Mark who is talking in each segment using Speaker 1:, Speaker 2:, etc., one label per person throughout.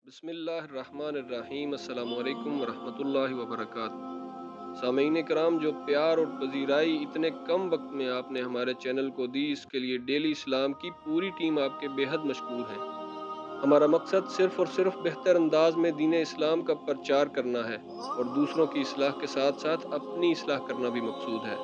Speaker 1: بسم اللہ الرحمن الرحیم۔ السلام علیکم ورحمۃ اللہ وبرکاتہ۔ سامعین کرام، جو پیار اور پذیرائی اتنے کم وقت میں آپ نے ہمارے چینل کو دی، اس کے لیے ڈیلی اسلام کی پوری ٹیم آپ کے بے حد مشکور ہے۔ ہمارا مقصد صرف اور صرف بہتر انداز میں دین اسلام کا پرچار کرنا ہے اور دوسروں کی اصلاح کے ساتھ ساتھ اپنی اصلاح کرنا بھی مقصود ہے۔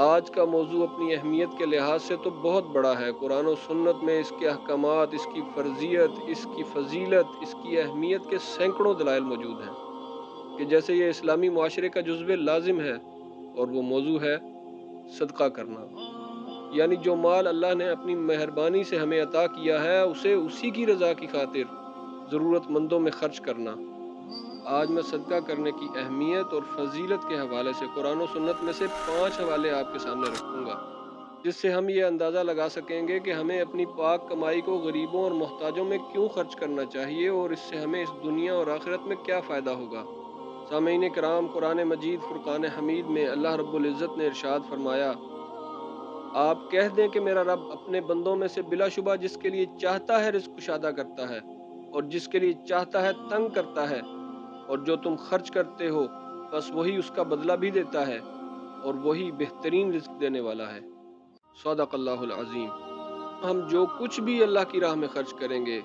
Speaker 1: آج کا موضوع اپنی اہمیت کے لحاظ سے تو بہت بڑا ہے۔ قرآن و سنت میں اس کے احکامات، اس کی فرضیت، اس کی فضیلت، اس کی اہمیت کے سینکڑوں دلائل موجود ہیں کہ جیسے یہ اسلامی معاشرے کا جزو لازم ہے، اور وہ موضوع ہے صدقہ کرنا، یعنی جو مال اللہ نے اپنی مہربانی سے ہمیں عطا کیا ہے اسے اسی کی رضا کی خاطر ضرورت مندوں میں خرچ کرنا۔ آج میں صدقہ کرنے کی اہمیت اور فضیلت کے حوالے سے قرآن و سنت میں سے 5 حوالے آپ کے سامنے رکھوں گا، جس سے ہم یہ اندازہ لگا سکیں گے کہ ہمیں اپنی پاک کمائی کو غریبوں اور محتاجوں میں کیوں خرچ کرنا چاہیے اور اس سے ہمیں اس دنیا اور آخرت میں کیا فائدہ ہوگا۔ سامعین کرام، قرآن مجید فرقان حمید میں اللہ رب العزت نے ارشاد فرمایا، آپ کہہ دیں کہ میرا رب اپنے بندوں میں سے بلا شبہ جس کے لیے چاہتا ہے رزق کشادہ کرتا ہے اور جس کے لیے چاہتا ہے تنگ کرتا ہے، اور جو تم خرچ کرتے ہو بس وہی اس کا بدلہ بھی دیتا ہے، اور وہی بہترین رزق دینے والا ہے۔ صدق اللہ العظیم۔ ہم جو کچھ بھی اللہ کی راہ میں خرچ کریں گے،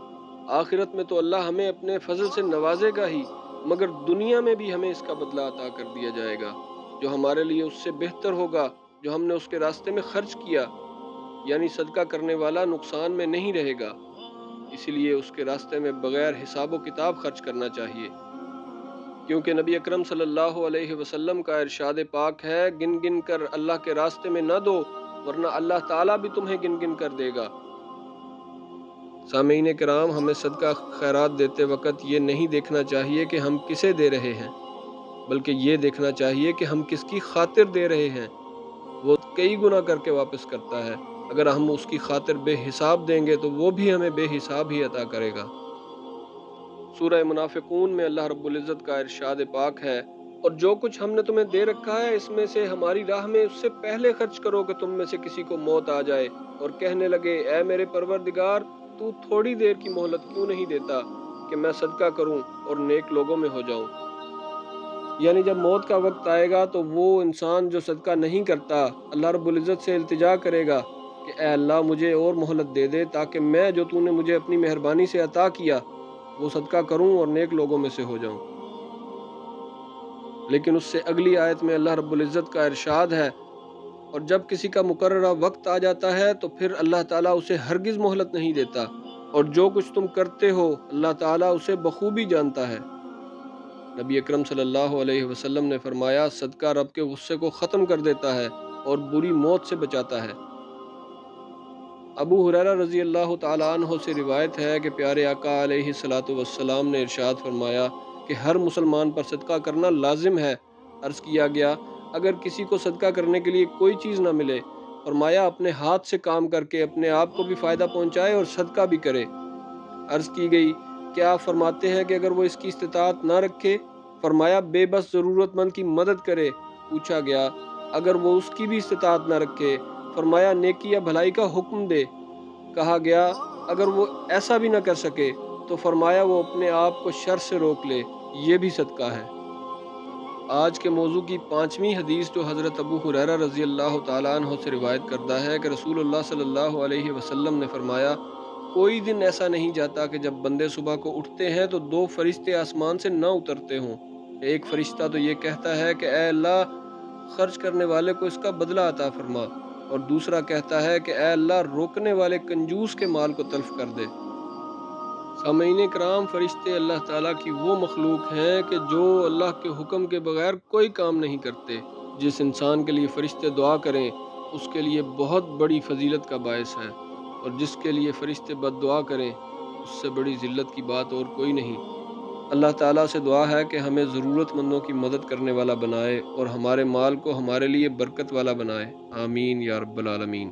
Speaker 1: آخرت میں تو اللہ ہمیں اپنے فضل سے نوازے گا ہی، مگر دنیا میں بھی ہمیں اس کا بدلہ عطا کر دیا جائے گا جو ہمارے لیے اس سے بہتر ہوگا جو ہم نے اس کے راستے میں خرچ کیا۔ یعنی صدقہ کرنے والا نقصان میں نہیں رہے گا، اسی لیے اس کے راستے میں بغیر حساب و کتاب خرچ کرنا چاہیے، کیونکہ نبی اکرم صلی اللہ علیہ وسلم کا ارشاد پاک ہے، گن گن کر اللہ کے راستے میں نہ دو ورنہ اللہ تعالیٰ بھی تمہیں گن گن کر دے گا۔ سامعین کرام، ہمیں صدقہ خیرات دیتے وقت یہ نہیں دیکھنا چاہیے کہ ہم کسے دے رہے ہیں، بلکہ یہ دیکھنا چاہیے کہ ہم کس کی خاطر دے رہے ہیں۔ وہ کئی گنا کر کے واپس کرتا ہے، اگر ہم اس کی خاطر بے حساب دیں گے تو وہ بھی ہمیں بے حساب ہی عطا کرے گا۔ سورہ منافقون میں اللہ رب العزت کا ارشاد پاک ہے، اور جو کچھ ہم نے تمہیں دے رکھا ہے اس میں سے ہماری راہ میں اس سے پہلے خرچ کرو کہ تم میں سے کسی کو موت آ جائے اور کہنے لگے، اے میرے پروردگار، تو تھوڑی دیر کی مہلت کیوں نہیں دیتا کہ میں صدقہ کروں اور نیک لوگوں میں ہو جاؤں۔ یعنی جب موت کا وقت آئے گا تو وہ انسان جو صدقہ نہیں کرتا اللہ رب العزت سے التجا کرے گا کہ اے اللہ مجھے اور مہلت دے دے تاکہ میں جو تو نے مجھے اپنی مہربانی سے عطا کیا وہ صدقہ کروں اور نیک لوگوں میں سے ہو جاؤں۔ لیکن اس سے اگلی آیت میں اللہ رب العزت کا ارشاد ہے، اور جب کسی کا مقررہ وقت آ جاتا ہے تو پھر اللہ تعالیٰ اسے ہرگز مہلت نہیں دیتا، اور جو کچھ تم کرتے ہو اللہ تعالیٰ اسے بخوبی جانتا ہے۔ نبی اکرم صلی اللہ علیہ وسلم نے فرمایا، صدقہ رب کے غصے کو ختم کر دیتا ہے اور بری موت سے بچاتا ہے۔ ابو ہریرہ رضی اللہ تعالیٰ عنہ سے روایت ہے کہ پیارے آقا علیہ الصلاۃ والسلام نے ارشاد فرمایا کہ ہر مسلمان پر صدقہ کرنا لازم ہے۔ عرض کیا گیا، اگر کسی کو صدقہ کرنے کے لیے کوئی چیز نہ ملے، فرمایا اپنے ہاتھ سے کام کر کے اپنے آپ کو بھی فائدہ پہنچائے اور صدقہ بھی کرے۔ عرض کی گئی، کیا آپ فرماتے ہیں کہ اگر وہ اس کی استطاعت نہ رکھے؟ فرمایا بے بس ضرورت مند کی مدد کرے۔ پوچھا گیا، اگر وہ اس کی بھی استطاعت نہ رکھے؟ فرمایا نیکی یا بھلائی کا حکم دے۔ کہا گیا، اگر وہ ایسا بھی نہ کر سکے تو فرمایا وہ اپنے آپ کو شر سے روک لے، یہ بھی صدقہ ہے۔ آج کے موضوع کی 5ویں حدیث جو حضرت ابو ہریرہ رضی اللہ تعالیٰ عنہ سے روایت کردہ ہے کہ رسول اللہ صلی اللہ علیہ وسلم نے فرمایا، کوئی دن ایسا نہیں جاتا کہ جب بندے صبح کو اٹھتے ہیں تو 2 فرشتے آسمان سے نہ اترتے ہوں۔ ایک فرشتہ تو یہ کہتا ہے کہ اے اللہ، خرچ کرنے والے کو اس کا بدلہ عطا فرما، اور دوسرا کہتا ہے کہ اے اللہ، روکنے والے کنجوس کے مال کو تلف کر دے۔ سامعین کرام، فرشتے اللہ تعالیٰ کی وہ مخلوق ہیں کہ جو اللہ کے حکم کے بغیر کوئی کام نہیں کرتے۔ جس انسان کے لیے فرشتے دعا کریں اس کے لیے بہت بڑی فضیلت کا باعث ہے، اور جس کے لیے فرشتے بد دعا کریں اس سے بڑی ذلت کی بات اور کوئی نہیں۔ اللہ تعالیٰ سے دعا ہے کہ ہمیں ضرورت مندوں کی مدد کرنے والا بنائے اور ہمارے مال کو ہمارے لیے برکت والا بنائے، آمین یا رب العالمین۔